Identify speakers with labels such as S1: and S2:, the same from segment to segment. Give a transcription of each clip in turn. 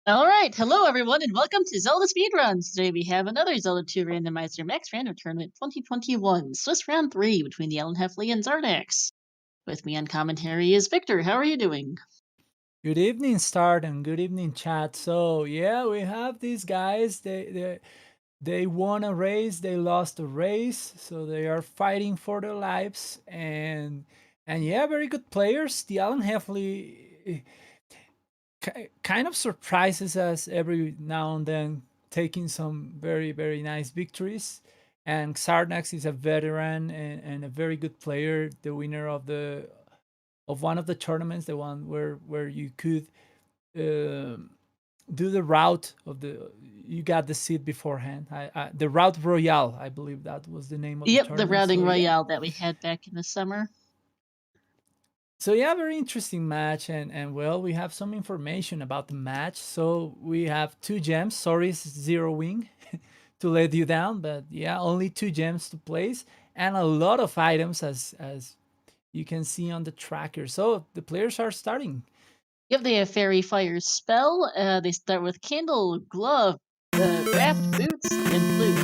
S1: Alright, hello everyone and welcome to Zelda Speedruns! Today we have another Zelda 2 Randomizer Max Random Tournament 2021, Swiss Round 3 between TheAlanHeffley and Xarnax. With me on commentary is Victor. How are you doing?
S2: Good evening, Start, and good evening, chat. So yeah, we have these guys. They won a race, they lost a race, so they are fighting for their lives. And yeah, very good players. The Alan Heffley kind of surprises us every now and then, taking some very nice victories. And Xarnax is a veteran and a very good player, the winner of one of the tournaments, the one where you could do the route of the you got the seat beforehand. The route royale, I believe that was the name of the
S1: Yep, the
S2: tournament.
S1: routing
S2: So yeah,
S1: royale that we had back in the summer.
S2: very interesting match. And well, we have some information about the match. So we have 2 gems. Sorry, zero wing to let you down, but yeah, only 2 gems to place and a lot of items as you can see on the tracker. So the players are starting.
S1: Yep, they have Fairy Fire Spell. They start with Candle, Glove, Raft, Boots, and Flute.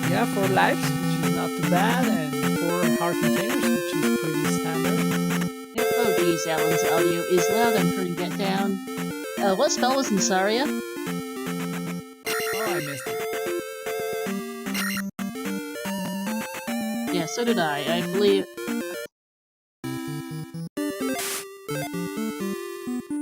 S2: Yeah, for lives, which is not too bad, and for hard containers, which is pretty standard.
S1: Yep. Oh geez, Alan's audio is loud. I'm turning that down. What spell was in Saria?
S2: Oh, I missed it.
S1: Yeah, so did I. I believe...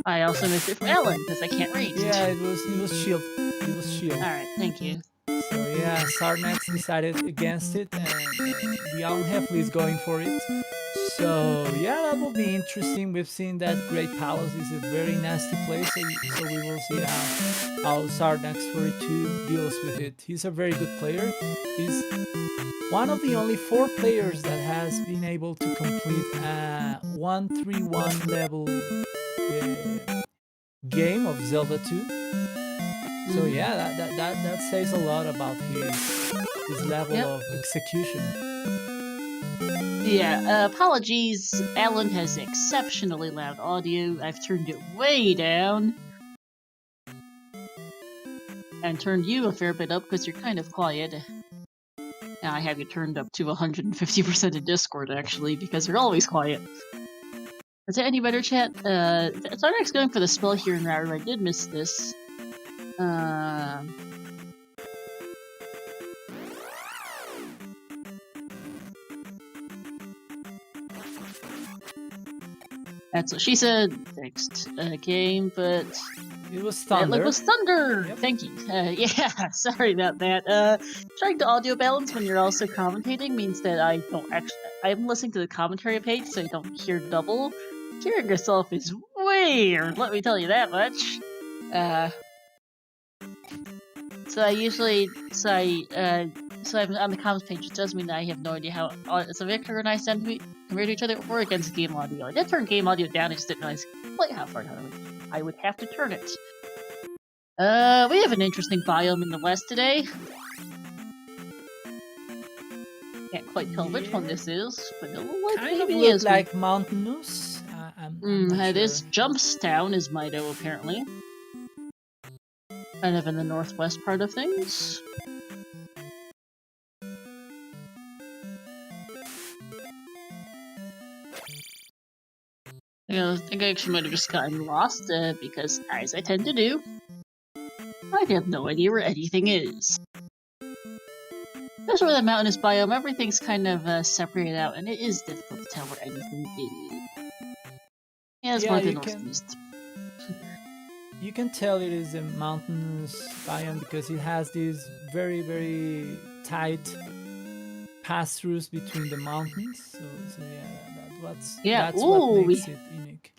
S1: I also missed it from Alan, because I can't read.
S2: Yeah, it was shield. It was shield.
S1: Alright, thank you.
S2: So yeah, Sarnax decided against it, and TheAlanHeffley is going for it. So yeah, that will be interesting. We've seen that Great Palace is a very nasty place, so we will see how Xarnax42 deals with it. He's a very good player. He's one of the only 4 players that has been able to complete a 131 level game of Zelda 2. So yeah, that says a lot about his level of execution.
S1: Yeah, apologies. Alan has exceptionally loud audio. I've turned it way down. And turned you a fair bit up because you're kind of quiet. Now I have you turned up to 150% in Discord, actually, because you're always quiet. Is that any better, chat? Zarnak's going for the spell here in Router. I did miss this. That's what she said. Next game, but
S2: it was thunder.
S1: It was thunder. Yep. Thank you. Yeah, sorry about that. Trying to audio balance when you're also commentating means that I don't actually. I'm listening to the commentary page, so you don't hear double. Hearing yourself is weird. Let me tell you that much. So I usually so I'm on the comments page. It does mean that I have no idea how. So Victor and I sound compared to each other, or against game audio. I did turn game audio down. I just didn't realize quite how far down I would have to turn it. We have an interesting biome in the west today. Can't quite tell which one this is, but it looks like maybe it is
S2: like mountainous.
S1: This Jumpstown is Mido apparently. Kind of in the northwest part of things. I think I actually might have just gotten lost, because, as I tend to do, I have no idea where anything is. Especially with the mountainous biome, everything's kind of separated out, and it is difficult to tell where anything is. Yeah, it's more the northeast.
S2: You can tell it is a mountainous biome because it has these very tight pass-throughs between the mountains. So yeah, that's what makes it unique.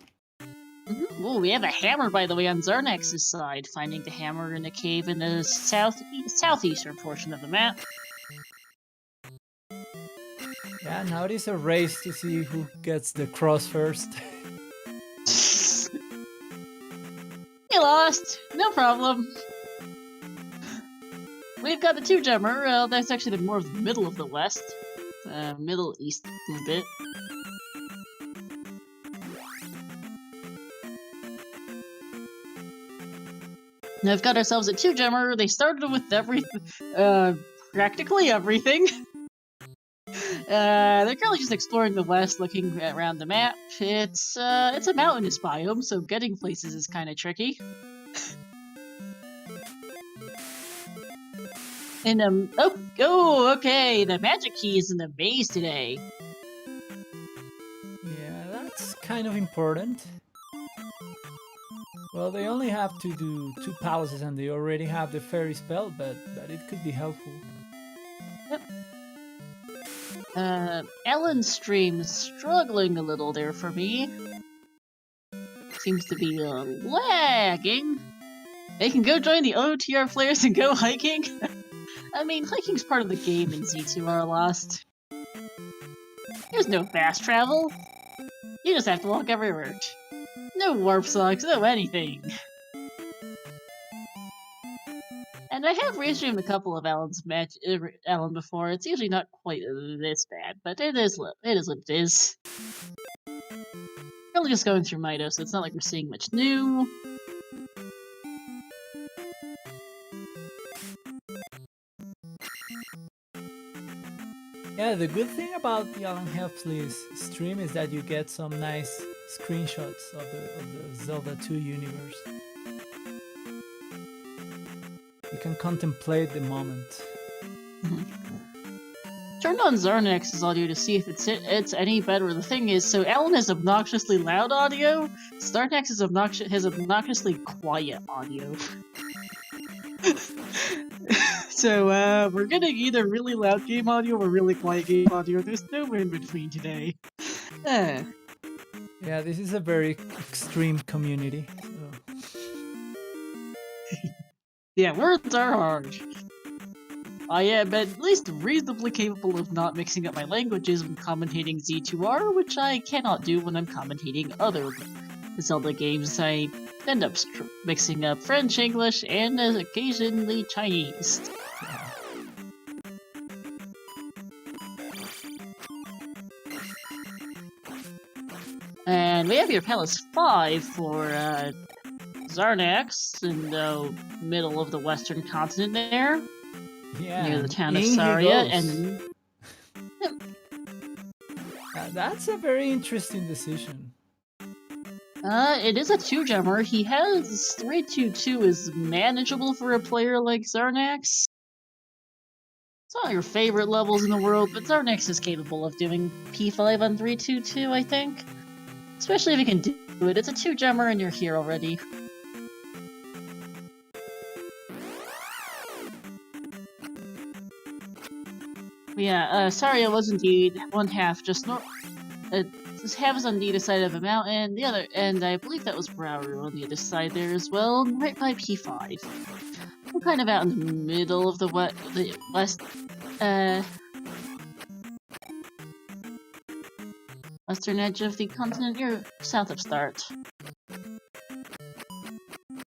S1: Ooh, we have a hammer, by the way, on Xarnax's side, finding the hammer in a cave in the southeastern portion of the map.
S2: Yeah, now it is a race to see who gets the cross first.
S1: You lost! No problem. We've got the 2-gemmer. That's actually more of the middle of the west. Middle east a little bit. Now we've got ourselves a 2-gemmer. They started with practically everything. They're currently just exploring the west, looking around the map. It's a mountainous biome, so getting places is kind of tricky. And okay, the magic key is in the maze today.
S2: Yeah, that's kind of important. Well, they only have to do 2 palaces and they already have the fairy spell, but it could be helpful.
S1: Yep. Alan's stream is struggling a little there for me. Seems to be lagging. They can go join the OTR players and go hiking. I mean, hiking's part of the game in Z2R Lost. There's no fast travel. You just have to walk everywhere. No warp socks, no anything. And I have restreamed a couple of Alan before. It's usually not quite this bad, but it is what it is. We're only just going through Mido, so it's not like we're seeing much new.
S2: Yeah, the good thing about the TheAlanHeffley's stream is that you get some nice screenshots of the Zelda 2 universe. You can contemplate the moment.
S1: Turned on Xarnax's audio to see if it's any better. The thing is, so Alan has obnoxiously loud audio, Xarnax has obnoxiously quiet audio. So, we're getting either really loud game audio or really quiet game audio. There's no in between today.
S2: Yeah, this is a very extreme community. So.
S1: Yeah, words are hard. I am at least reasonably capable of not mixing up my languages when commentating Z2R, which I cannot do when I'm commentating other Zelda games. I end up mixing up French, English, and occasionally Chinese. And we have here Palace 5 for Xarnax in the middle of the western continent there.
S2: Yeah,
S1: near the town of Saria, and
S2: that's a very interesting decision.
S1: It is a 2-gemmer. He has 322 is manageable for a player like Xarnax. It's not your favorite levels in the world, but Xarnax is capable of doing P5 on 322, I think. Especially if he can do it. It's a 2-gemmer and you're here already. Yeah, Saria was indeed one half, just this half is on the other side of a mountain, the other, and I believe that was Brower on the other side there as well, right by P5. We're kind of out in the middle of the western edge of the continent. You're south of Start.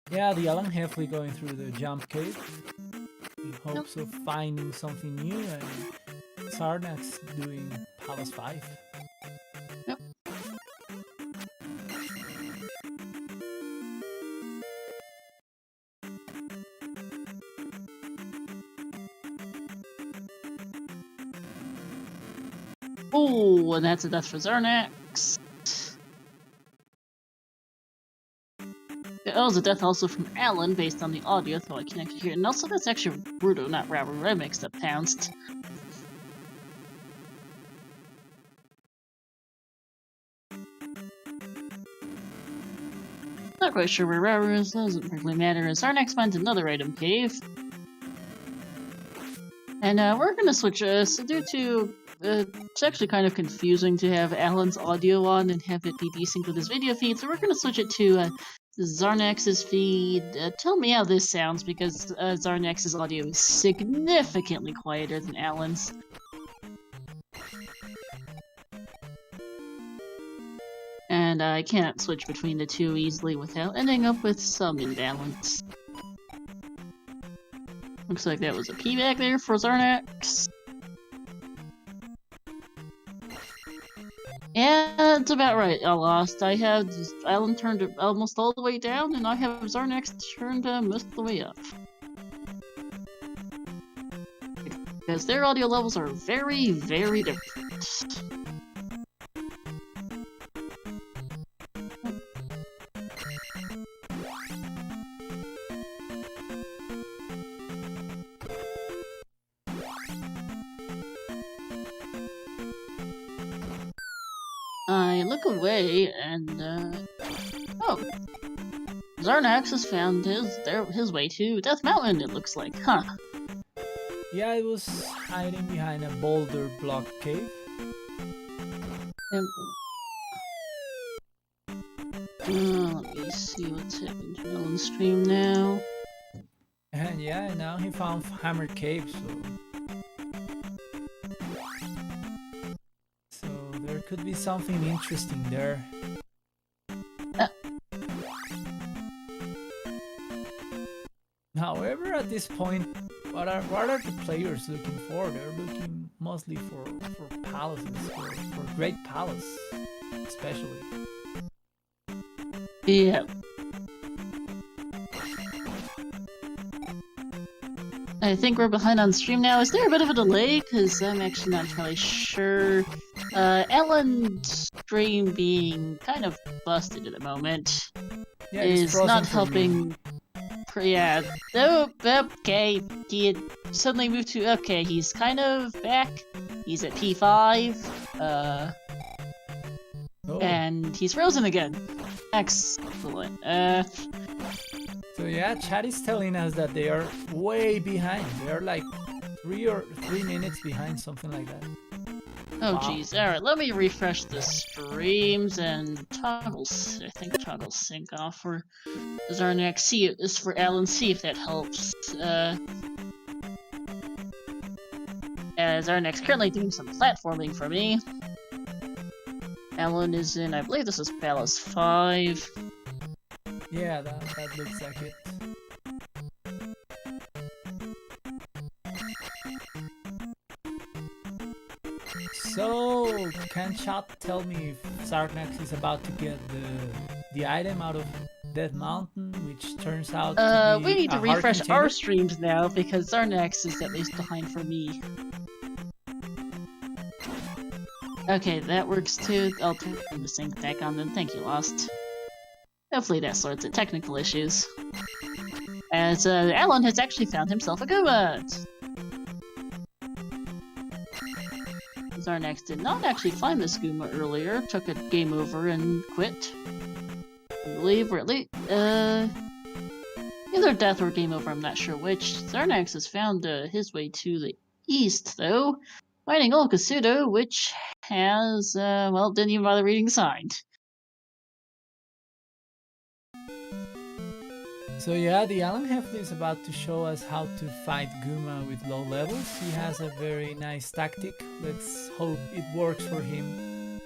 S2: Yeah, the TheAlanHeffley going through the jump cave in hopes of finding something new, and Xarnax doing Palace 5.
S1: Yep. Oh, and that's a death for Xarnax. That was a death also from Alan, based on the audio, though I can actually hear it. And also, that's actually Rando, not Raro. I mixed up towns. Not quite sure where Raro is, doesn't really matter, as Xarnax finds another item cave. And we're gonna switch, so due to, it's actually kind of confusing to have Alan's audio on and have it be desynced with his video feed, so we're gonna switch it to, Xarnax's feed. Tell me how this sounds, because Xarnax's audio is significantly quieter than Alan's. And I can't switch between the two easily without ending up with some imbalance. Looks like that was a P back there for Xarnax. And That's about right. I lost. I have Alan turned it almost all the way down, and I have Xarnax turned most of the way up. Because their audio levels are very, very different. I look away and, oh. Xarnax has found his way to Death Mountain, it looks like, huh?
S2: Yeah, it was hiding behind a boulder block cave.
S1: Let me see what's happening to Alan's stream now.
S2: And yeah, now he found Hammer Cave, so there could be something interesting there. However, at this point, what are the players looking for? They're looking mostly for palaces, for great palace, especially.
S1: Yeah. I think we're behind on stream now. Is there a bit of a delay? Because I'm actually not entirely sure. Alan's stream being kind of busted at the moment is not helping. Yeah. Oh, okay. He had suddenly moved to. Okay, he's kind of back. He's at P5. And he's frozen again. Excellent.
S2: So yeah, chat is telling us that they are way behind. They are like 3 minutes behind, something like that.
S1: Oh jeez. Alright, let me refresh the streams and toggle sync off for Xarnax. See is for Alan, see if that helps. Xarnax currently doing some platforming for me. Alan is in, I believe this is Palace 5.
S2: Yeah, that looks like it. So, can chat tell me if Xarnax is about to get the item out of Dead Mountain, which turns out to be
S1: we need to refresh
S2: container?
S1: our streams now, because Xarnax is at least behind for me. Okay, that works too. I'll turn the sync back on then. Thank you, Lost. Hopefully that sorts out technical issues. As Alan has actually found himself a Guma! Xarnax did not actually find this Guma earlier, took a game over and quit. I believe, or at least, either death or game over, I'm not sure which. Xarnax has found his way to the east, though, finding Old Kasuto, which has, well, didn't even bother reading the sign.
S2: So yeah, TheAlanHeffley is about to show us how to fight Guma with low levels. He has a very nice tactic. Let's hope it works for him.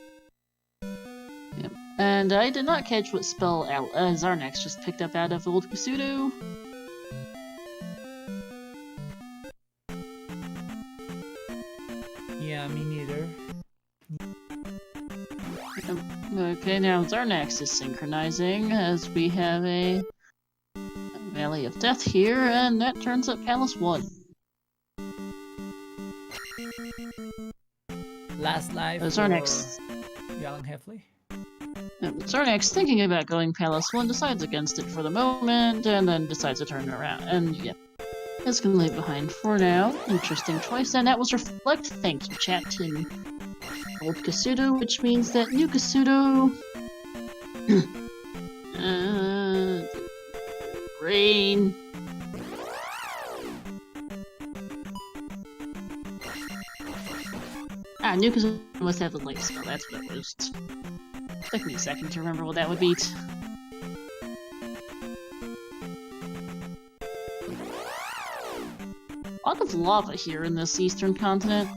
S1: Yep. And I did not catch what spell Xarnax just picked up out of Old Kasuto.
S2: Yeah, me neither.
S1: Okay, now Xarnax is synchronizing as we have a Valley of Death here, and that turns up Palace 1.
S2: Last life
S1: Xarnax.
S2: TheAlanHeffley.
S1: Xarnax, thinking about going Palace 1, decides against it for the moment, and then decides to turn it around. And yeah, it's gonna leave behind for now. Interesting choice, and that was Reflect. Thank you, chat, in Old Kasuto, which means that New Kasuto. Rain. New Kasuto must have the light spell, that's what it was. Took me a second to remember what that would be. A lot of lava here in this eastern continent.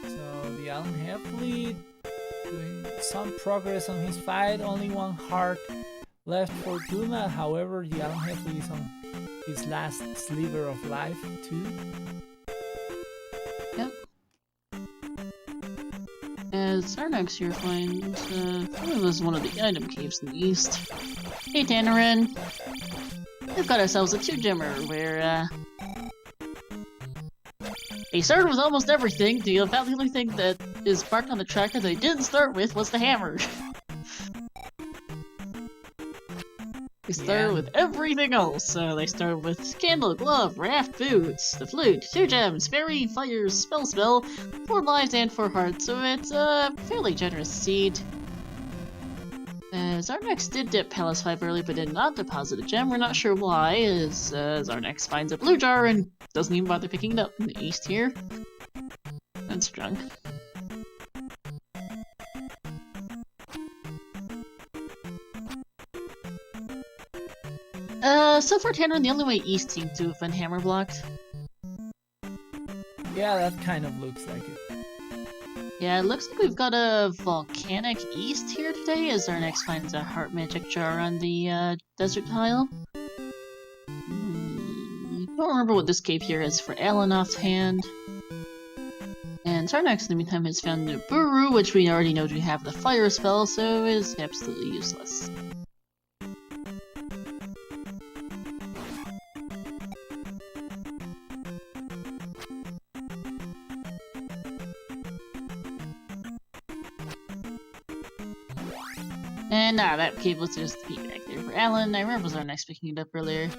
S2: So TheAlanHeffley doing some progress on his fight. Only one heart left for Guma. However, TheAlanHeffley is on his last sliver of life too.
S1: Yep. As Xarnax here finds, this was one of the item caves in the east. Hey Tannerin! We've got ourselves a 2-gemmer where, they started with almost everything. About the only thing that is marked on the tracker they didn't start with was the hammer. They started with everything else. So they started with candle, glove, raft, boots, the flute, 2 gems, fairy, fire, spell, 4 lives and 4 hearts. So it's a fairly generous seed. Xarnax did dip Palace 5 early, but did not deposit a gem. We're not sure why, as Xarnax finds a blue jar and doesn't even bother picking it up in the east here. That's drunk. So far, Tanner, the only way east seems to have been hammer blocked.
S2: Yeah, that kind of looks like it.
S1: Yeah, it looks like we've got a volcanic east here today, as our next finds a heart magic jar on the desert tile. I don't remember what this cave here is for Alan offhand. And Xarnax in the meantime has found the Buru, which we already know to have the fire spell, so is absolutely useless. And that cave was just feedback there for Alan. I remember Xarnax picking it up earlier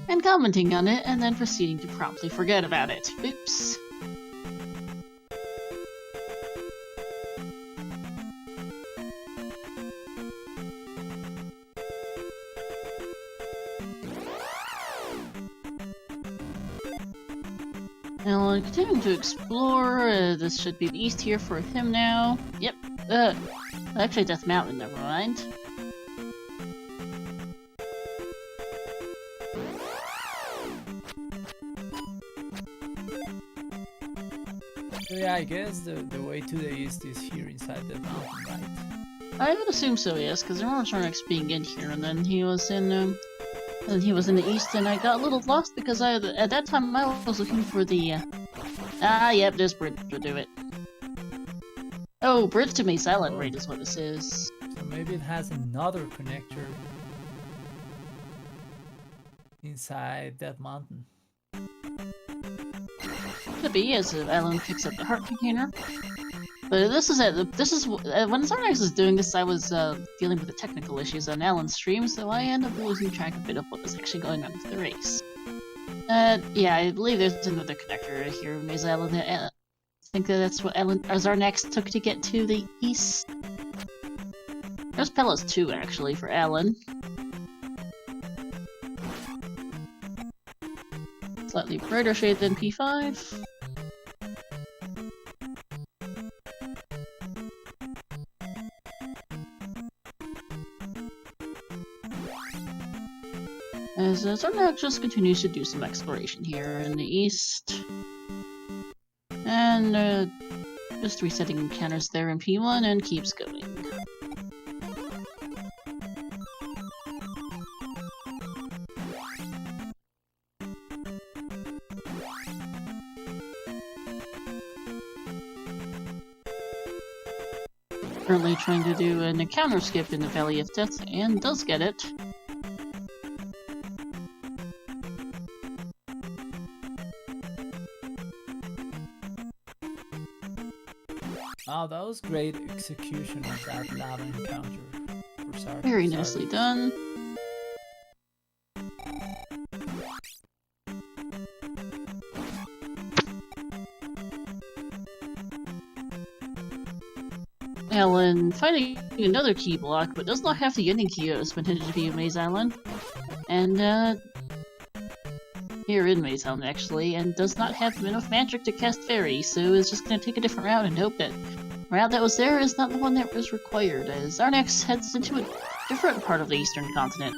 S1: and commenting on it, and then proceeding to promptly forget about it. Oops. Alan continuing to explore. This should be the east here for him now. Yep. Actually, Death Mountain, never mind.
S2: Yeah, I guess the way to the east is here inside the mountain, right?
S1: I would assume so, yes, because I remember Xarnax being in here, and then he was in the east, and I got a little lost because at that time I was looking for the yep, this bridge will do it. Oh, bridge to Maze Island, right, is what this is.
S2: So maybe it has another connector inside that mountain.
S1: Could be, as Alan picks up the heart container. But when Xarnax was doing this, I was dealing with the technical issues on Alan's stream, so I ended up losing track a bit of what was actually going on with the race. Yeah, I believe there's another connector here in Maze Island. I think that's what Xarnax took to get to the east. There's Palace 2, actually, for Alan. Slightly brighter shade than P5. As Xarnax just continues to do some exploration here in the east. And just resetting encounters there in P1 and keeps going. Currently trying to do an encounter skip in the Valley of Death, and does get it.
S2: Oh, that was great execution of that lava encounter.
S1: Very nicely done. Alan finding another key block, but does not have the ending key that was intended to be in Maze Island. And, here in Maze Island, actually, and does not have enough magic to cast Fairy, so is just gonna take a different route and hope that the route that was there is not the one that was required, as Xarnax heads into a different part of the eastern continent.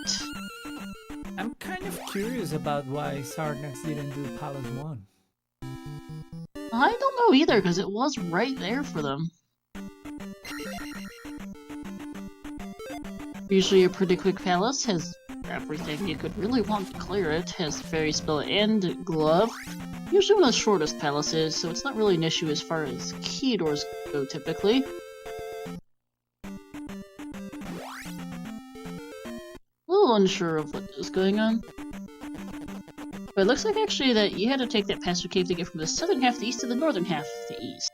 S2: I'm kind of curious about why Xarnax didn't do Palace 1.
S1: I don't know either, because it was right there for them. Usually a pretty quick palace, has everything you could really want to clear it, has Fairy Spell and Glove. Usually one of the shortest palaces, so it's not really an issue as far as key doors go typically. A little unsure of what is going on. But it looks like actually that you had to take that pasture cave to get from the southern half of the east to the northern half of the east.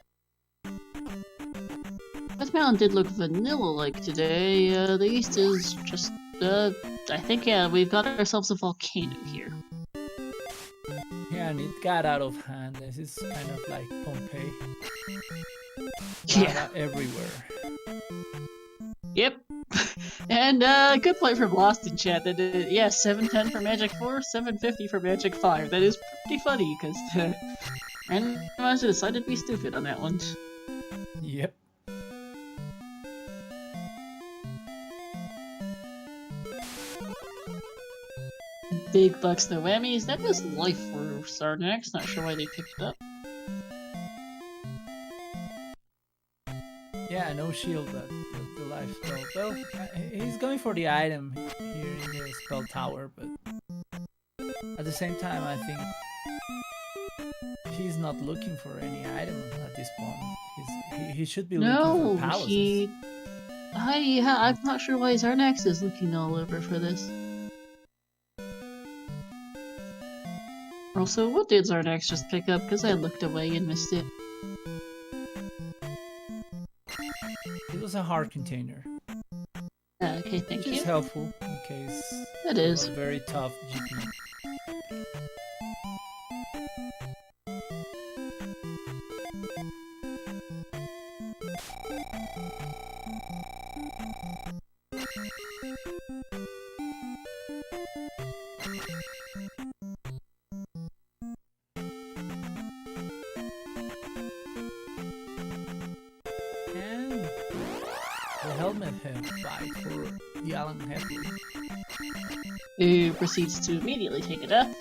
S1: That mountain did look vanilla-like today. The east is just, I think, yeah, we've got ourselves a volcano here.
S2: Yeah, and it got out of hand. This is kind of like Pompeii.
S1: Yeah.
S2: Lava everywhere.
S1: Yep. And good point from Lost in chat that yeah, 710 for Magic 4, 750 for Magic 5. That is pretty funny because Randomizer decided to be stupid on that one.
S2: Yep.
S1: Big bucks, no whammies. That was life for Xarnax. Not sure why they picked it up.
S2: Yeah, no shield, but the life spell. Well, he's going for the item here in the spell tower, but at the same time, I think he's not looking for any item at this point. He should be looking for palaces.
S1: I'm not sure why Xarnax is looking all over for this. Also, what did Xarnax just pick up? Because I looked away and missed it.
S2: It was a hard container.
S1: Okay, thank you.
S2: Which is helpful in case
S1: it is
S2: a very tough GP. Fight for TheAlanHeffley,
S1: who proceeds to immediately take a death.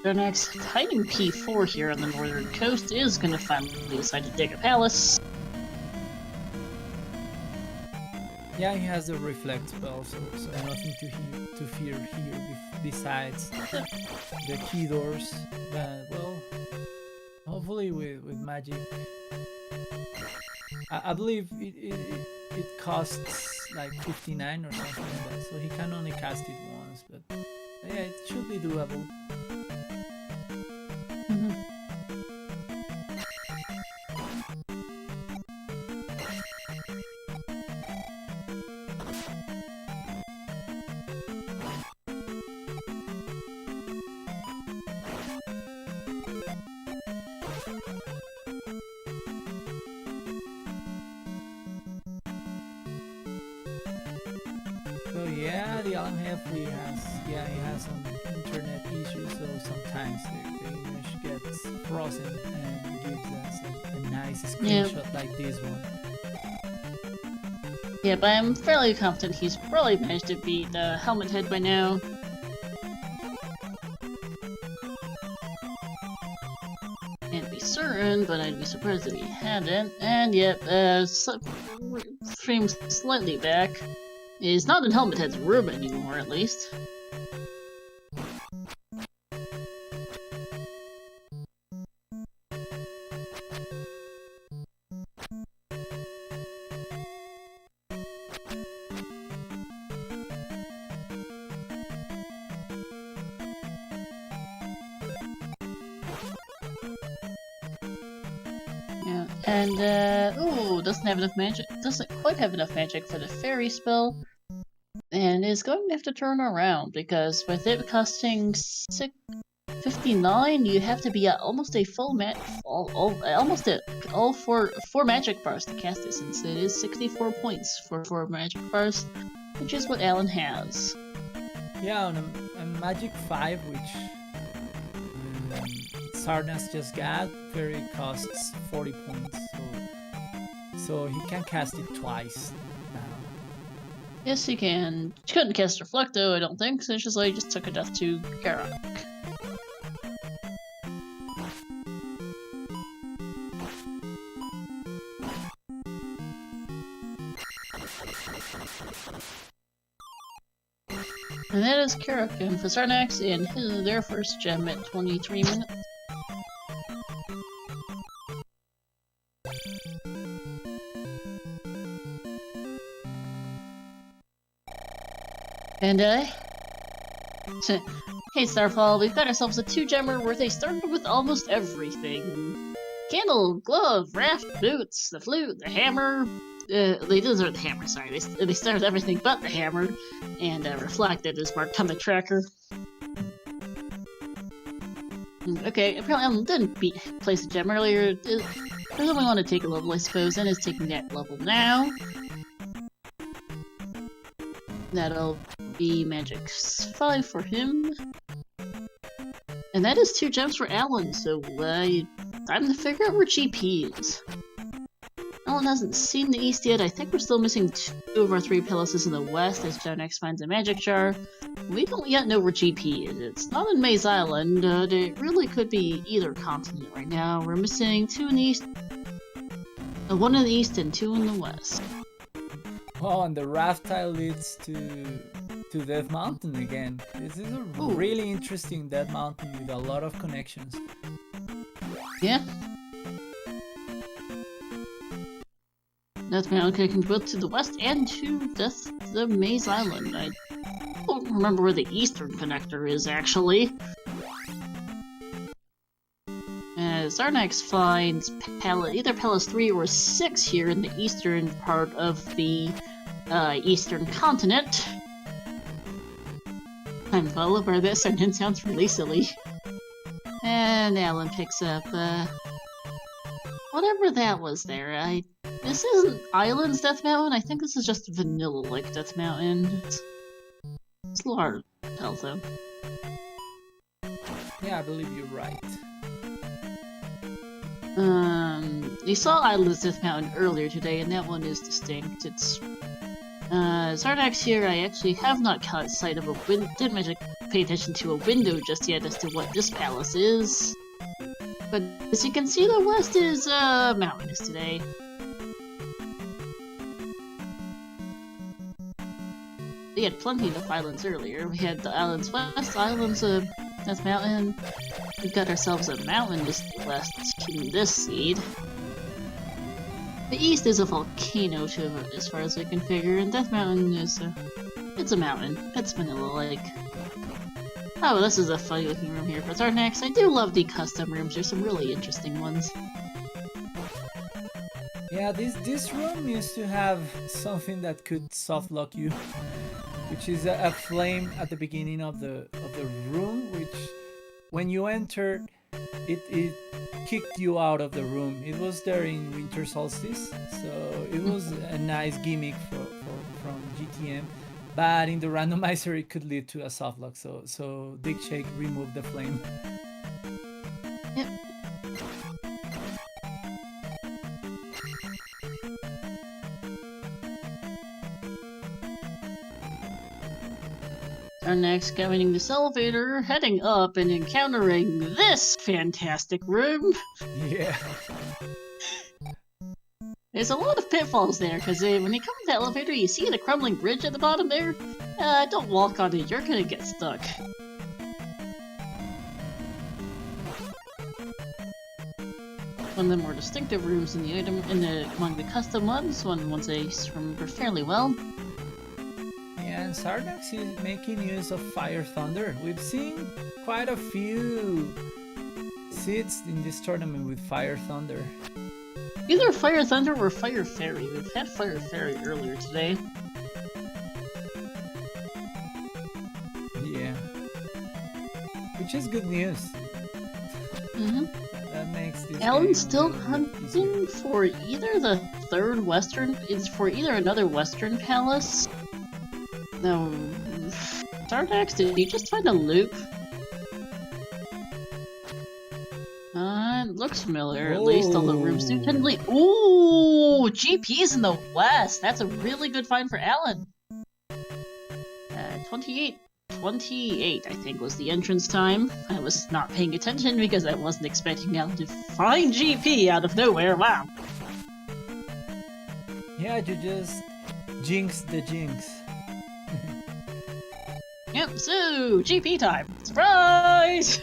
S1: Our next hiding P4 here on the northern coast is going to finally decide to dig a palace.
S2: Yeah, he has a reflect spell, so nothing to fear here besides the key doors. But well, hopefully with magic. I believe it costs like 59 or something like that, so he can only cast it once, but yeah, it should be doable. So yeah, TheAlanHeffley has some internet issues, so sometimes the image gets frozen and gives us a nice screenshot like this one.
S1: Yeah, but I'm fairly confident he's probably managed to beat Helmet Head by now. Can't be certain, but I'd be surprised if he hadn't. And yep, streams slightly back. Is not in Helmet Head's room anymore, at least. Yeah, and doesn't have enough magic. Doesn't quite have enough magic for the fairy spell, and is going to have to turn around because with it costing 59, you have to be at almost a full all four magic bars to cast it, since it is 64 points for 4 magic bars, which is what Alan has.
S2: Yeah, on a magic 5, which Xarnax just got, fairy costs 40 points, so he can cast it twice now.
S1: Yes, he can. He couldn't cast Reflect though, I don't think, so it's just like he just took a death to Garak. And that is Karak for Xarnax and their first gem at 23 minutes. And, hey Starfall, we've got ourselves a 2-gemmer where they started with almost everything. Candle, glove, raft, boots, the flute, the hammer. They didn't the hammer, sorry. They started with everything but the hammer, and reflected is marked on the tracker. Okay, apparently Alan didn't place a gem earlier. Doesn't want to take a level, I suppose, and is taking that level now. That'll be magic 5 for him. And that is 2 gems for Alan, so time to figure out where GP is. Alan hasn't seen the east yet. I think we're still missing 2 of our 3 palaces in the west as Xarnax finds a magic jar. We don't yet know where GP is. It's not in Maze Island. It really could be either continent right now. We're missing 2 in the east, 1 in the east and 2 in the west.
S2: Oh, and the raft tile leads to Death Mountain again. This is a really interesting Death Mountain with a lot of connections.
S1: Yeah. Death Mountain can both to the west and to the Maze Island. I don't remember where the eastern connector is, actually. Xarnax finds either Palace 3 or 6 here in the eastern part of the eastern continent. I'm followed by this, and it sounds really silly. And Alan picks up, whatever that was there. This isn't Island's Death Mountain. I think this is just vanilla-like Death Mountain. It's a little hard to tell, though.
S2: Yeah, I believe you're right.
S1: You saw Island's Death Mountain earlier today, and that one is distinct. It's Xarnax here. I actually have not caught sight of a window. Didn't manage to pay attention to a window just yet as to what this palace is. But as you can see, the west is mountainous today. We had plenty of islands earlier. We had the islands west, islands Death Mountain. We've got ourselves a mountain just west in this seed. The east is a volcano, as far as I can figure, and Death Mountain is it's a mountain. It's vanilla-like. Oh, this is a funny-looking room here for Xarnax. I do love the custom rooms. There's some really interesting ones.
S2: Yeah, this room used to have something that could soft lock you, which is a flame at the beginning of the room, which when you entered, it kicked you out of the room. It was there in Winter Solstice, so it was a nice gimmick from GTM. But in the randomizer, it could lead to a soft lock. So Dick Shake removed the flame.
S1: Yep. Our next going this elevator, heading up and encountering this fantastic room.
S2: Yeah.
S1: There's a lot of pitfalls there, because when you come to the elevator, you see the crumbling bridge at the bottom there? Don't walk on it, you're gonna get stuck. One of the more distinctive rooms in the among the custom ones, ones I remember fairly well.
S2: Yeah, and Xarnax is making use of Fire Thunder. We've seen quite a few seeds in this tournament with Fire Thunder.
S1: Either Fire Thunder or Fire Fairy. We've had Fire Fairy earlier today.
S2: Yeah. Which is good news.
S1: Mm-hmm.
S2: That makes this
S1: Alan's still
S2: really
S1: hunting for either the third western... It's for either another western palace. No... Xarnax, did you just find a loop? It looks familiar, at least, although rooms do tend to lead. Ooh! GP's in the west! That's a really good find for Alan! 28, I think, was the entrance time. I was not paying attention because I wasn't expecting Alan to find GP out of nowhere, wow!
S2: Yeah, you just jinxed the jinx.
S1: Yep, so, GP time! Surprise!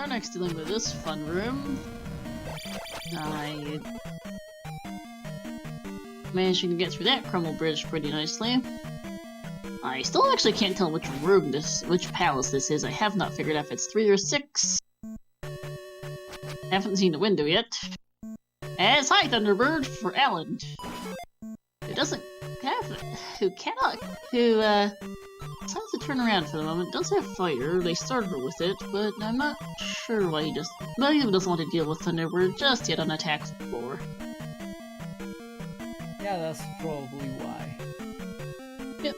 S1: Xarnax dealing with this fun room. I managing to get through that crumble bridge pretty nicely. I still actually can't tell which palace this is. I have not figured out if it's 3 or 6. Haven't seen the window yet. As hi Thunderbird for Alan. Who doesn't have who decides to turn around for the moment. Does have fire, they started with it, but I'm not sure why he doesn't want to deal with Thunderbird just yet on attack floor.
S2: Yeah, that's probably why.
S1: Yep.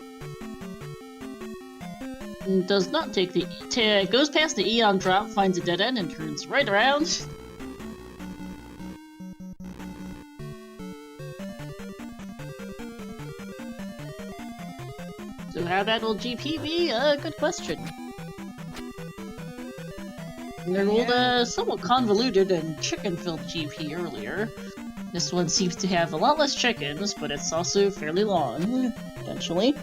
S1: Does not take the goes past the Eon drop, finds a dead end, and turns right around. So how bad will GP be? Good question. There was somewhat convoluted and chicken-filled GP earlier. This one seems to have a lot less chickens, but it's also fairly long, potentially.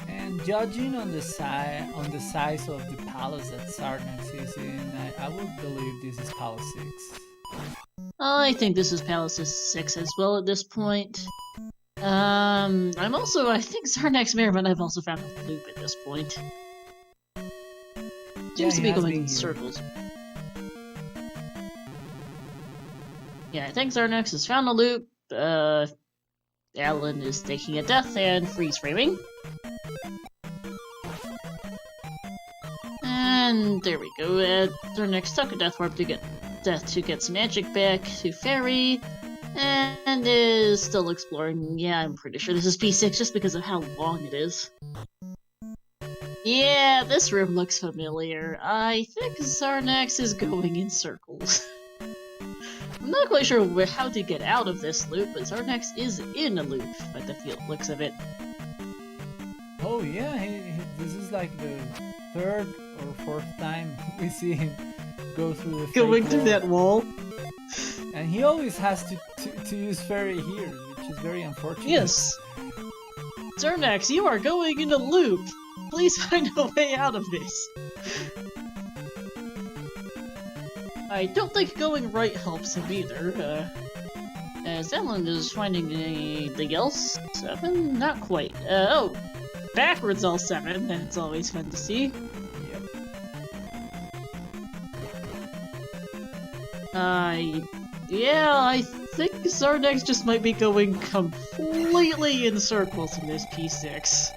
S2: And judging on the size of the palace that Xarnax is in, I would believe this is Palace 6.
S1: I think this is Palace 6 as well at this point. I think Xarnax Merriman I've also found a loop at this point. Seems to be going in circles. Yeah, I think Xarnax has found a loop. Alan is taking a death and freeze framing. And there we go. Xarnax took a death warp to get some magic back to Fairy. And is still exploring. Yeah, I'm pretty sure this is P6 just because of how long it is. Yeah, this room looks familiar. I think Xarnax is going in circles. I'm not quite sure how to get out of this loop, but Xarnax is in a loop by the looks of it.
S2: Oh yeah, this is like the 3rd or 4th time we see him go through the
S1: going through that wall.
S2: And he always has to use Fairy here, which is very unfortunate.
S1: Yes. Xarnax, you are going in a loop. Please find a way out of this. I don't think going right helps him either. As Alan is finding the L7? Not quite. Oh, backwards L7. That's always fun to see. Yeah, I think Xarnax just might be going completely in circles in this P6.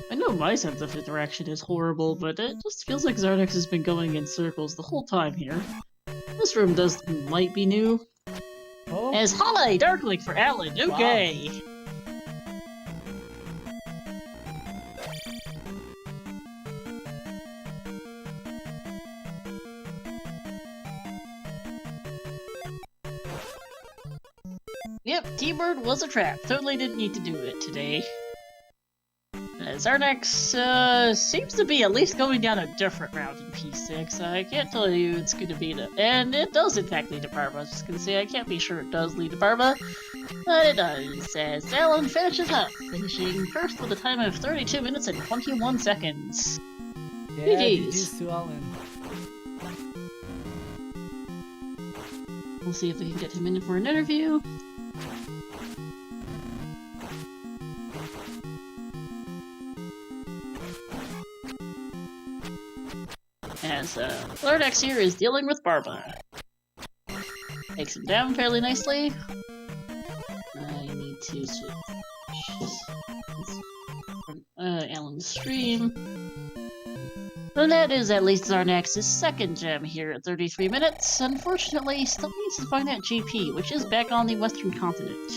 S1: I know my sense of direction is horrible, but it just feels like Xarnax has been going in circles the whole time here. This room might be new.
S2: Oh.
S1: As Holly Darklink for Alan, okay! Wow. Yep, T-Bird was a trap. Totally didn't need to do it today. Xarnax seems to be at least going down a different route in P6. I can't tell you it's going to be and it does in fact lead to Barba. I was just going to say I can't be sure it does lead to Barba, but it does. As Alan finishes up, finishing first with a time of 32 minutes and 21 seconds.
S2: Yeah, GG's to Alan.
S1: We'll see if we can get him in for an interview. As Xarnax here is dealing with Barba. Takes him down fairly nicely. I need to switch Alan's stream. So that is at least Xarnax's second gem here at 33 minutes. Unfortunately, still needs to find that GP, which is back on the Western continent.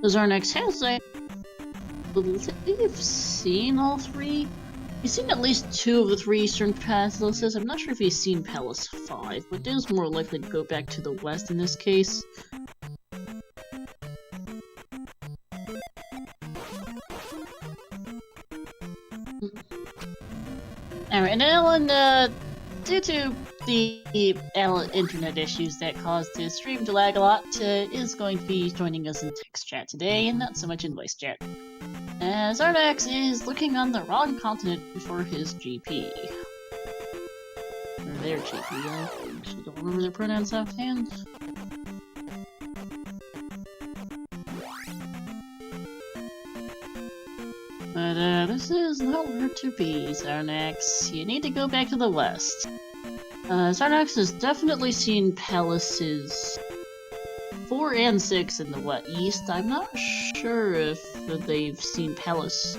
S1: Xarnax has we've seen all 3. He's seen at least 2 of the 3 eastern palaces. I'm not sure if he's seen Palace 5, but it is more likely to go back to the west in this case. Alright, and Alan, due to the internet issues that caused his stream to lag a lot, is going to be joining us in text chat today, and not so much in voice chat. Xarnax is looking on the wrong continent for his GP. Or their GP, I actually don't remember their pronouns offhand. But this is not where to be, Xarnax. You need to go back to the west. Xarnax has definitely seen palaces 4 and 6 in the east. I'm not sure if they've seen palace.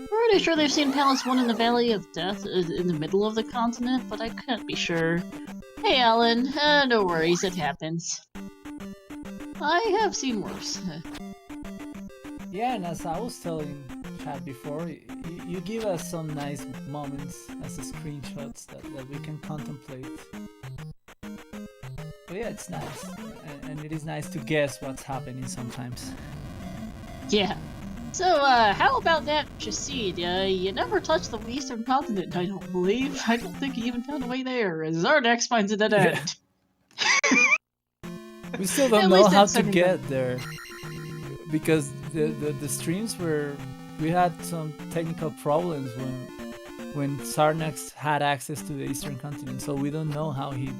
S1: Pretty sure they've seen palace 1 in the Valley of Death, in the middle of the continent, but I can't be sure. Hey Alan, no worries, it happens. I have seen worse.
S2: Yeah, and as I was telling Chad before, you give us some nice moments as screenshots that we can contemplate. But yeah, it's nice, and it is nice to guess what's happening sometimes.
S1: Yeah. So, how about that Chassid? You never touched the eastern continent, I don't believe. I don't think you even found a way there. Xarnax finds it at end.
S2: We still don't know how to get there. Because the streams we had some technical problems when Xarnax had access to the eastern continent, so we don't know how he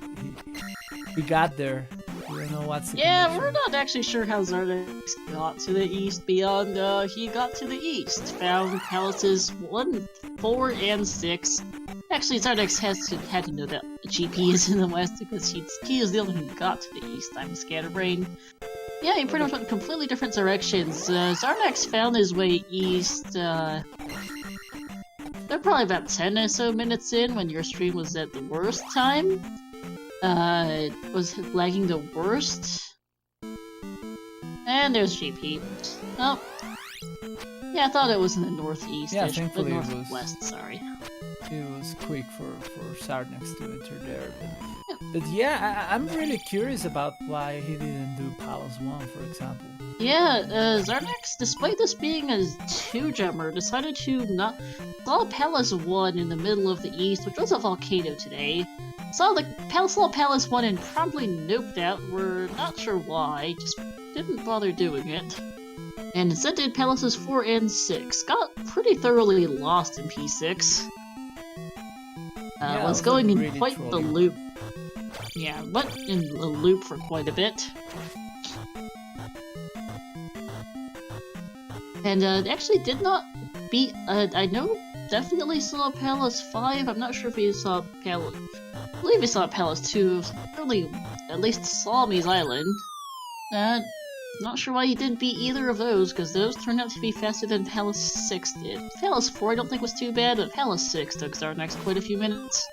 S2: got there. We don't know what's the connection.
S1: We're not actually sure how Xarnax got to the east beyond he got to the east. Found palaces 1, 4, and 6. Actually, Xarnax had to know that GP is in the west because he is the only one who got to the east. I'm scatterbrained. Yeah, he pretty much went in completely different directions. Xarnax found his way east, they're probably about 10 or so minutes in when your stream was at the worst time. It was lagging the worst. And there's GP. Oh. Yeah, I thought it was in the northeast.
S2: Yeah, thankfully
S1: the northwest, sorry.
S2: It was quick for Xarnax to enter there, but yeah, I'm really curious about why he didn't do Palace 1, for example.
S1: Yeah, Xarnax, despite this being a 2-gemmer, decided to not... Saw Palace 1 in the middle of the east, which was a volcano today. Saw Palace 1 and promptly noped out, we're not sure why, just didn't bother doing it. And instead did Palaces 4 and 6. Got pretty thoroughly lost in P6. Was going in really quite the loop. Yeah, went in the loop for quite a bit. And actually did not beat, I know definitely saw Palace 5, I'm not sure if he saw Palace, I believe he saw Palace 2, really at least saw Me's Island. Not sure why he didn't beat either of those, because those turned out to be faster than Palace 6 did. Palace 4 I don't think was too bad, but Palace 6 took Xarnax quite a few minutes.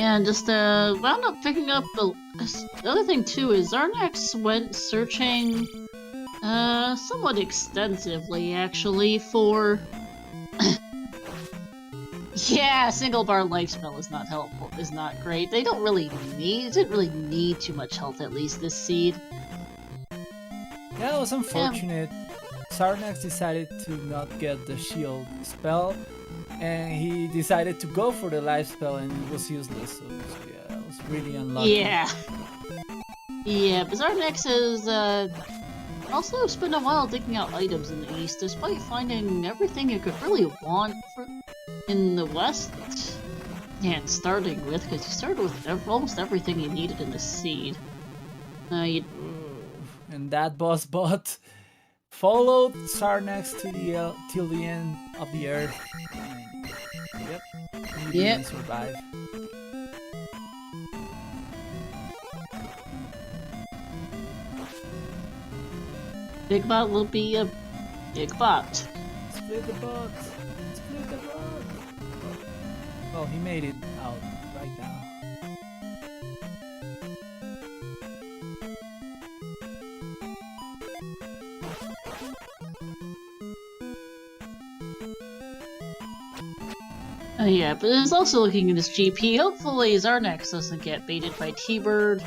S1: And just wound up picking up the other thing too is Xarnax went searching somewhat extensively actually for yeah, single bar life spell is not helpful, is not great. They didn't really need too much health, at least this seed.
S2: Yeah, it was unfortunate. Xarnax decided to not get the shield spell, and he decided to go for the life spell, and it was useless. So yeah, it was really unlucky.
S1: Yeah. Yeah, but Xarnax has also spent a while digging out items in the east, despite finding everything you could really want in the west. And starting with, because you started with almost everything you needed in the seed.
S2: And that boss bot followed Xarnax till the end of the earth. And, he didn't survive.
S1: Big bot will be a big bot.
S2: Split the bot! Split the bot! Well, he made it out right now.
S1: Yeah, but it's also looking at this GP. Hopefully Xarnax doesn't get baited by T-Bird.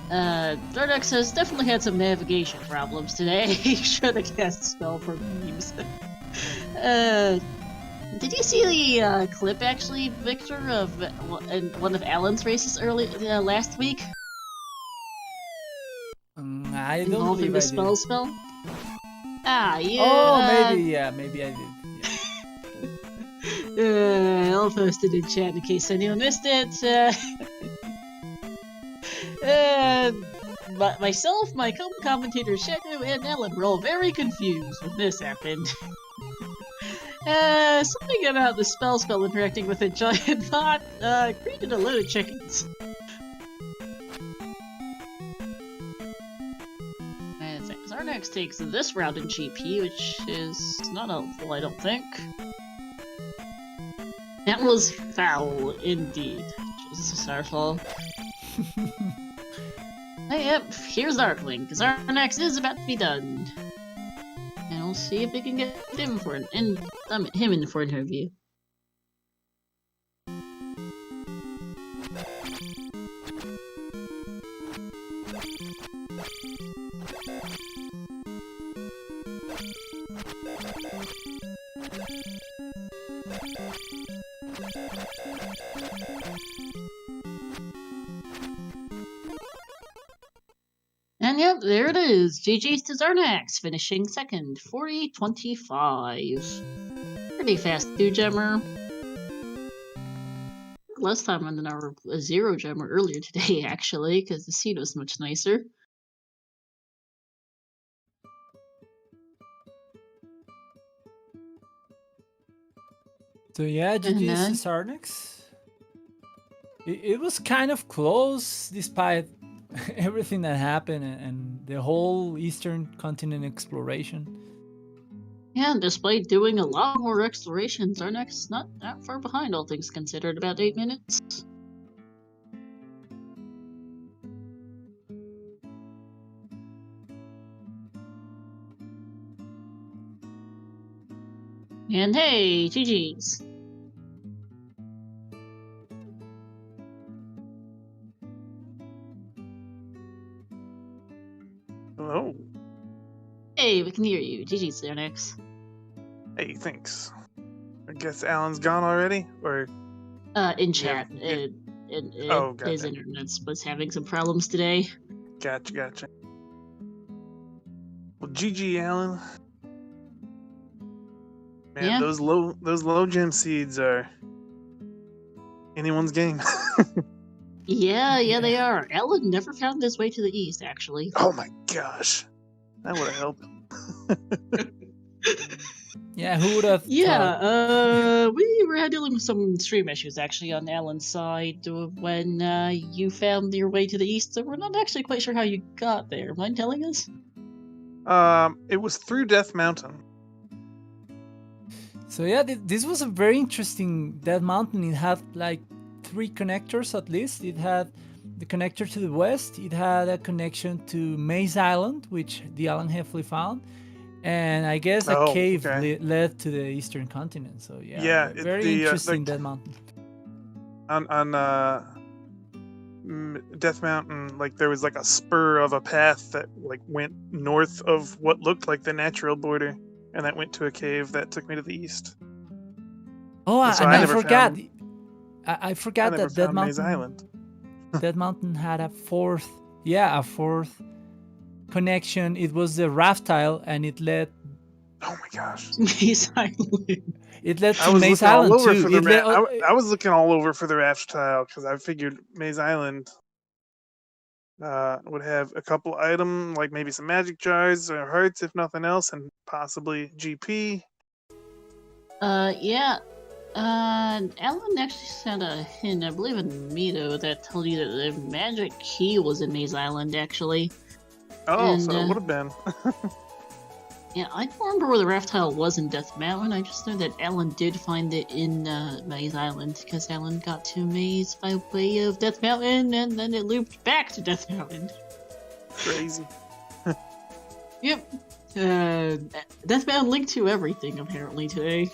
S1: Xarnax has definitely had some navigation problems today. He should have cast spell for memes. Did you see the clip, actually, Victor, of one of Alan's races last week?
S2: I don't
S1: Involving
S2: believe
S1: the
S2: I did.
S1: spell? Ah, yeah.
S2: Oh, maybe I did.
S1: I'll post it in chat in case anyone missed it. Myself, my co-commentator Shadow, and Ellen were all very confused when this happened. Something about the spell interacting with a giant bot created a load of chickens. And Xarnax takes this round in GP, which is not helpful, I don't think. That was foul, indeed. Just our fault. Hey, yep, here's Arklink. Xarnax is about to be done. And we'll see if we can get him for him in for an interview. And yep, there it is. GG's to Xarnax, finishing second, 40-25. Pretty fast 2-gemmer. Last time on our 0-gemmer earlier today, actually, because the seed was much nicer.
S2: So yeah, GG's to Xarnax. It was kind of close, despite everything that happened and the whole Eastern Continent exploration.
S1: Yeah, despite doing a lot more explorations, Xarnax is not that far behind, all things considered, about 8 minutes. And hey, GG's.
S3: Hello.
S1: Hey, we can hear you. GG's, Xarnax.
S3: Hey, thanks. I guess Alan's gone already, or
S1: In chat.
S3: Yeah.
S1: His internet was having some problems today.
S3: Gotcha. Well, GG, Alan. Man,
S1: Yeah.
S3: those low gem seeds are anyone's game.
S1: Yeah, they are. Alan never found his way to the east, actually.
S3: Oh my gosh, that would have helped.
S2: Yeah, who would have?
S1: Yeah, we were dealing with some stream issues actually on Alan's side when you found your way to the east. So we're not actually quite sure how you got there. Mind telling us?
S3: It was through Death Mountain.
S2: So yeah, this was a very interesting Death Mountain. It had like 3 connectors at least. It had the connector to the west. It had a connection to Maze Island, which TheAlanHeffley found. And I guess a cave led to the Eastern Continent. So yeah, very interesting Death Mountain.
S3: On Death Mountain, like there was like a spur of a path that like went north of what looked like the natural border, and that went to a cave that took me to the east.
S2: Oh,
S3: and so
S2: I forgot. I forgot that Death Mountain.
S3: Island.
S2: Death Mountain had a fourth connection. It was the raft tile, and it led.
S3: Oh my gosh!
S1: Maze Island.
S2: It led to Maze Island too.
S3: I was looking all over for the raft tile because I figured Maze Island would have a couple item, like maybe some magic jars or hearts, if nothing else, and possibly GP.
S1: Yeah. Alan actually sent a hint, I believe in Mito, that told you that the magic key was in Maze Island, actually.
S3: Oh, so it would have been.
S1: Yeah, I don't remember where the raft tile was in Death Mountain. I just know that Alan did find it in Maze Island, because Alan got to Maze by way of Death Mountain, and then it looped back to Death Mountain.
S3: Crazy.
S1: Yep. Death Mountain linked to everything, apparently, today.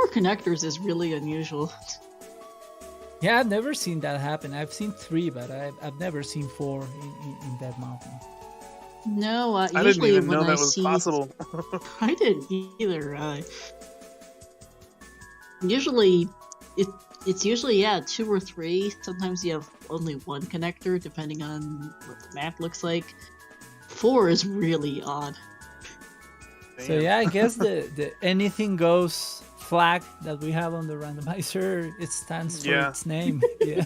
S1: 4 connectors is really unusual.
S2: Yeah, I've never seen that happen. I've seen 3, but I've never seen 4 in that mountain.
S1: No,
S3: I didn't
S1: usually
S3: even
S1: when
S3: know
S1: I
S3: that was
S1: see,
S3: possible.
S1: I didn't either. Usually, it's usually 2 or 3. Sometimes you have only 1 connector, depending on what the map looks like. 4 is really odd.
S2: So yeah, I guess the anything goes flag that we have on the randomizer, it stands for its name. Yeah.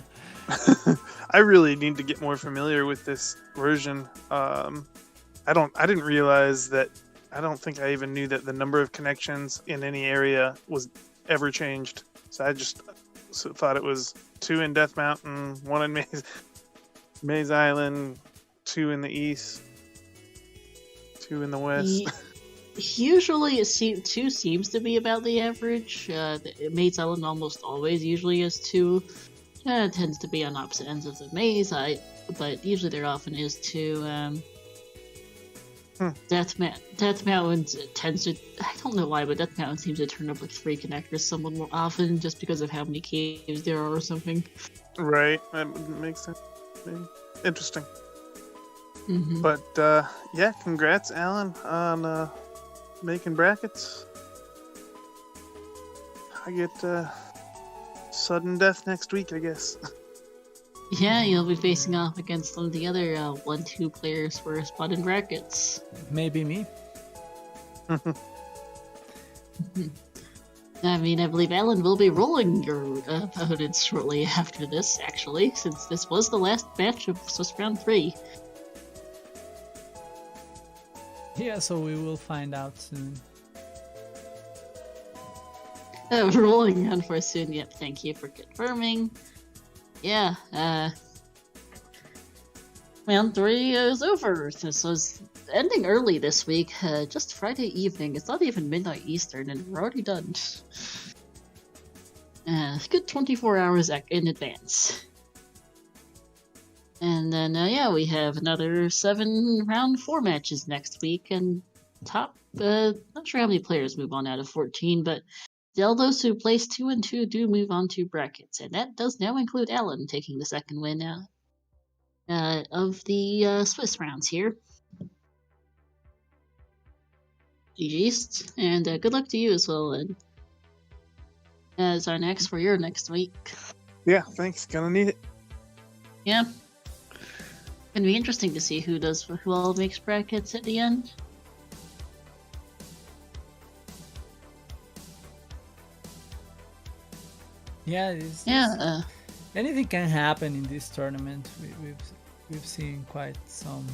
S3: I really need to get more familiar with this version. I didn't realize that. I don't think I even knew that the number of connections in any area was ever changed. So I just thought it was 2 in Death Mountain, 1 in Maze Island, 2 in the east, 2 in the west.
S1: Usually, 2 seems to be about the average. Maze Island almost always usually is 2. It tends to be on opposite ends of the maze, but usually there often is 2. Death Mountain tends to... I don't know why, but Death Mountain seems to turn up like 3 connectors somewhat more often, just because of how many caves there are or something.
S3: Right, that makes sense. Interesting.
S1: Mm-hmm.
S3: But yeah, congrats, Alan, on making brackets. I get sudden death next week, I guess.
S1: Yeah, you'll be facing off against some of the other 1-2 players for a spot in brackets.
S2: Maybe me.
S1: I mean, I believe Alan will be rolling your opponents shortly after this, actually, since this was the last match of Swiss Round 3.
S2: Yeah, so we will find out soon.
S1: Rolling around for soon, yep, thank you for confirming. Yeah, round 3 is over. This was ending early this week, just Friday evening. It's not even midnight Eastern, and we're already done. Good 24 hours in advance. And then, we have another 7 round 4 matches next week, and not sure how many players move on out of 14, but those who place 2 and 2 do move on to brackets, and that does now include Alan taking the second win of the Swiss rounds here. GG's, and good luck to you as well, and as our next for your next week.
S3: Yeah, thanks. Gonna need it.
S1: Yeah. Gonna be interesting to see who all makes brackets at the end.
S2: Yeah, anything can happen in this tournament. We've seen quite some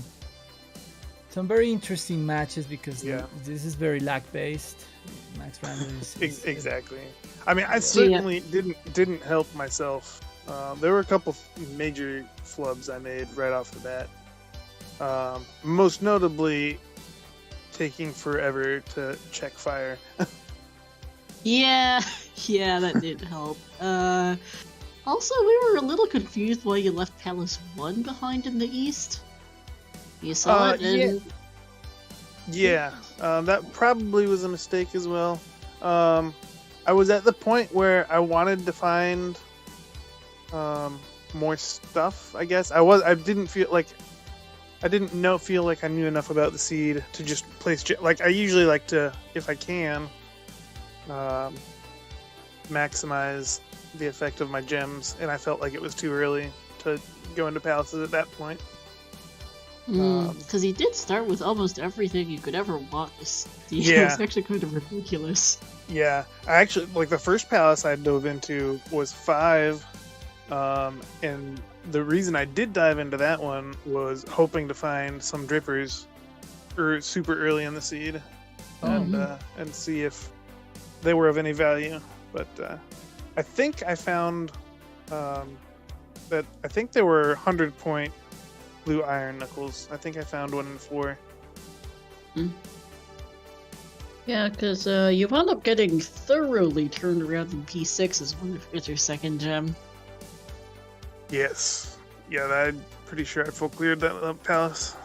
S2: very interesting matches because this is very lag based. Max Rando is
S3: exactly. I mean, I certainly didn't help myself. There were a couple major flubs I made right off the bat. Most notably, taking forever to check fire.
S1: Yeah, that did help. Also, we were a little confused why you left Palace 1 behind in the east. You saw it, and...
S3: Yeah, that probably was a mistake as well. I was at the point where I wanted to find more stuff, I guess. I didn't feel like I knew enough about the seed to just place... I usually like to, if I can... maximize the effect of my gems, and I felt like it was too early to go into palaces at that point.
S1: Because he did start with almost everything you could ever want.
S3: Yeah.
S1: It's actually kind of ridiculous.
S3: Yeah, I actually, the first palace I dove into was 5, and the reason I did dive into that one was hoping to find some drippers super early in the seed, and see if they were of any value. But I think I found that I think there were 100-point blue iron knuckles. I think I found 1 in 4.
S1: Yeah, because you wound up getting thoroughly turned around in P6 as your second gem.
S3: Yes. Yeah, I'm pretty sure I full cleared that palace.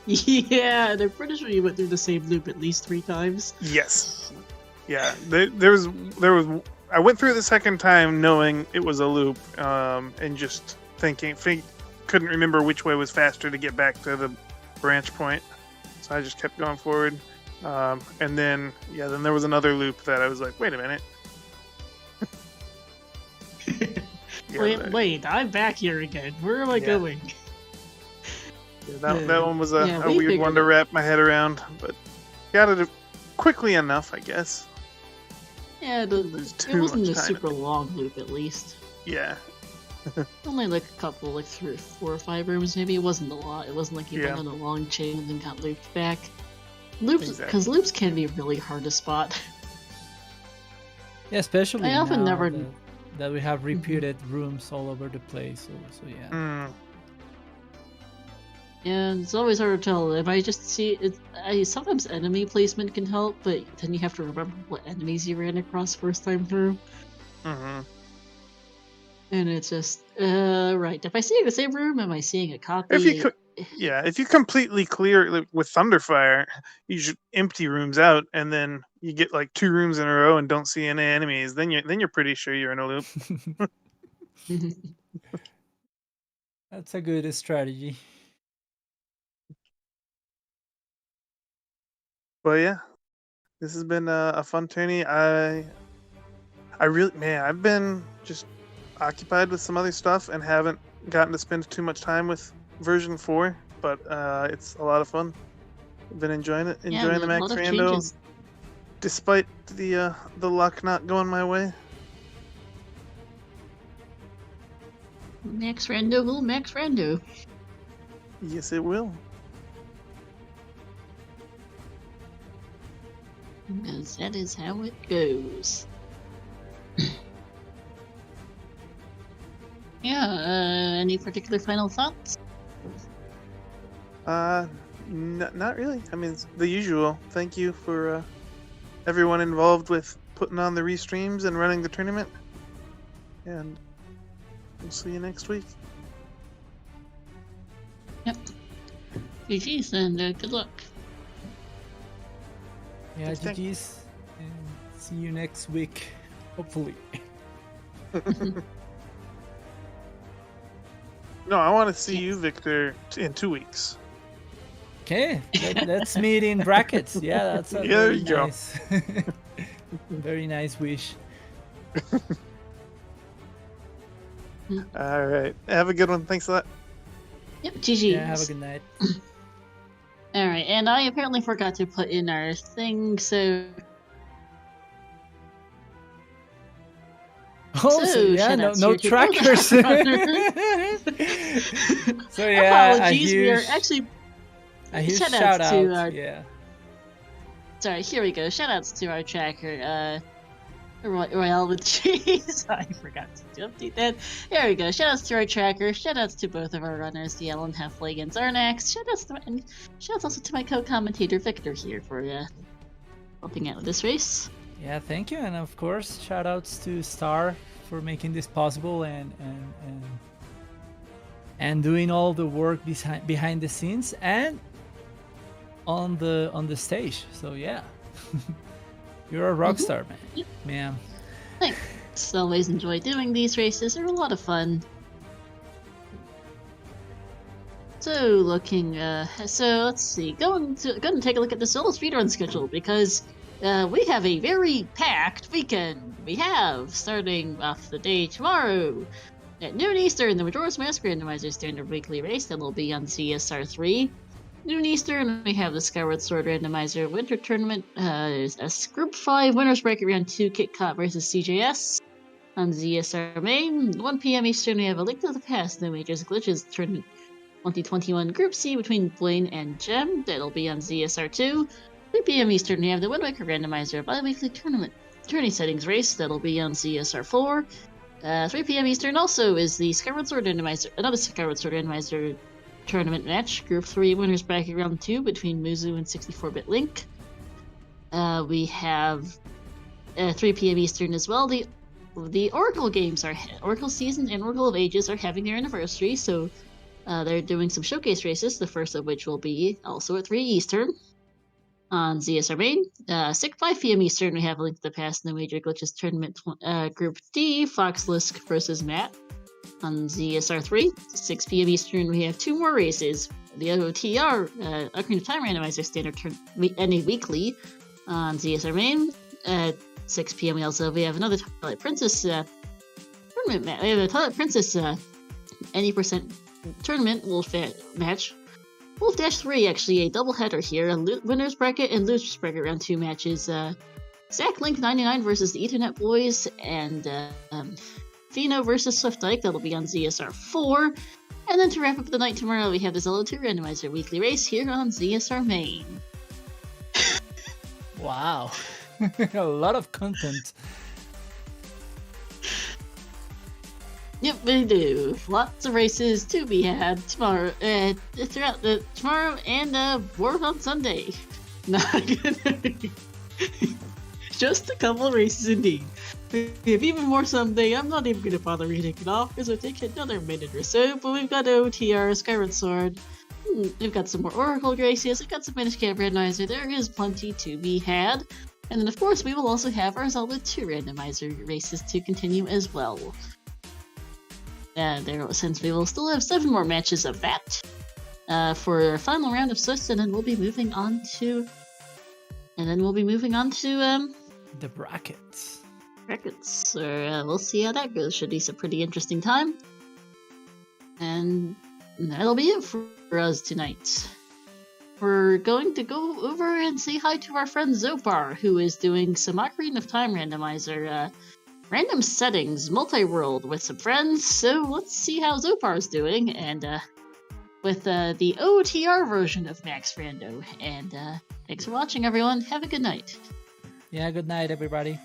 S1: Yeah, and I'm pretty sure you went through the same loop at least 3 times.
S3: Yes. Yeah, there was. I went through it the second time knowing it was a loop, and just couldn't remember which way was faster to get back to the branch point, so I just kept going forward. And then there was another loop that I was like, wait a minute.
S1: Wait, I'm back here again. Where am I going?
S3: Yeah, that one was a
S1: we
S3: weird one to
S1: figured
S3: wrap my head around, but got it quickly enough, I guess.
S1: Yeah, it wasn't a super long loop, at least.
S3: Yeah.
S1: Only like a couple, like 4 or 5 rooms, maybe. It wasn't a lot. It wasn't like you went on a long chain and then got looped back. Loops, because loops can be really hard to spot.
S2: Yeah, especially
S1: I often
S2: now
S1: never
S2: that we have repeated rooms all over the place. So yeah.
S1: Yeah, it's always hard to tell. If I just see it, sometimes enemy placement can help, but then you have to remember what enemies you ran across first time through. And it's just right. If I see the same room, am I seeing a copy?
S3: If you completely clear with Thunderfire, you should empty rooms out, and then you get like 2 rooms in a row and don't see any enemies. Then you're pretty sure you're in a loop.
S2: That's a good strategy.
S3: But yeah, this has been a fun tourney. I've been just occupied with some other stuff and haven't gotten to spend too much time with version 4, but it's a lot of fun. I've been enjoying it, the Max Rando, despite the luck not going my way.
S1: Max Rando will Max Rando.
S3: Yes, it will.
S1: Because that is how it goes. Any particular final thoughts?
S3: Not really. I mean, it's the usual. Thank you for everyone involved with putting on the restreams and running the tournament. And we'll see you next week.
S1: Yep. GG's and good luck.
S2: Yeah, GG's, and see you next week, hopefully.
S3: No, I want to see you, Victor, in 2 weeks.
S2: Okay, let's meet in brackets. Yeah, that's a
S3: there
S2: very
S3: you
S2: nice, very nice wish.
S3: All right, have a good one. Thanks a lot.
S1: Yep, GG's.
S2: Yeah, have a good night.
S1: Alright, and I apparently forgot to put in our thing, so...
S2: Oh, so yeah, no trackers. So yeah,
S1: apologies, we are actually...
S2: A huge shout out
S1: to our...
S2: yeah.
S1: Sorry, here we go. Shoutouts to our tracker, Royale with Cheese. I forgot to update that. There we go. Shoutouts to our tracker. Shoutouts to both of our runners, TheAlanHeffley and Xarnax. Shoutouts also to my co-commentator Victor here for helping out with this race.
S2: Yeah, thank you, and of course, shoutouts to Star for making this possible and doing all the work behind the scenes and on the stage. So yeah. You're a rock star, man.
S1: Yep.
S2: Man.
S1: Thanks. Always enjoy doing these races. They're a lot of fun. So looking, so let's see. Going to take a look at the ZeldaSpeedRun schedule because we have a very packed weekend. We have starting off the day tomorrow at noon Eastern, the Majora's Mask Randomizer Standard Weekly Race that will be on CSR3. Noon Eastern, we have the Skyward Sword Randomizer Winter Tournament, a Group 5 Winners Bracket Round 2 KitKat vs CJS on ZSR Main. 1 p.m. Eastern, we have a Link to the Past No Majors Glitches Tournament 2021 Group C between Blaine and Gem. That'll be on ZSR 2. 3 p.m. Eastern, we have the Wind Waker Randomizer Bi-Weekly Tournament Tourney Settings Race. That'll be on ZSR 4. 3 p.m. Eastern also is the Skyward Sword Randomizer, another Skyward Sword Randomizer Tournament match, Group 3 Winners Bracket Round 2 between Muzu and 64-Bit Link. We have 3 p.m. Eastern as well. The Oracle games are Oracle Season and Oracle of Ages are having their anniversary, so they're doing some showcase races. The first of which will be also at 3 Eastern on ZSR Main. 5 p.m. Eastern, we have Link to the Past No Major Glitches Tournament Group D, Foxlisk versus Matt on ZSR3. 6 p.m. Eastern, we have 2 more races. The OTR, Ocarina of Time Randomizer Standard NA Weekly on ZSR Main. At 6 p.m. we have another Twilight Princess tournament match. We have a Twilight Princess any percent tournament match. Wolf Dash 3, actually, a doubleheader here. A winner's bracket and loser's bracket round 2 matches. Zach Link 99 versus the Ethernet Boys, and Fino versus Swift Ike. That'll be on ZSR 4. And then to wrap up the night tomorrow, we have the Zelda 2 Randomizer weekly race here on ZSR Main.
S2: Wow. A lot of content.
S1: Yep, we do. Lots of races to be had tomorrow, throughout tomorrow and World on Sunday. Not gonna just a couple of races indeed. We have even more someday. I'm not even gonna bother reading it off because I think another minute or so. But we've got OTR, Skyward Sword. We've got some more Oracle races. We've got some Minish Cap Randomizer. There is plenty to be had. And then, of course, we will also have our Zelda 2 Randomizer races to continue as well. Since we will still have 7 more matches of that for our final round of Swiss, and then we'll be moving on to
S2: The brackets.
S1: So we'll see how that goes. Should be some pretty interesting time. And that'll be it for us tonight. We're going to go over and say hi to our friend Zopar, who is doing some Ocarina of Time Randomizer random settings, multi-world with some friends. So let's see how Zopar's doing, and with the OTR version of Max Rando. And thanks for watching, everyone. Have a good night.
S2: Yeah, good night, everybody.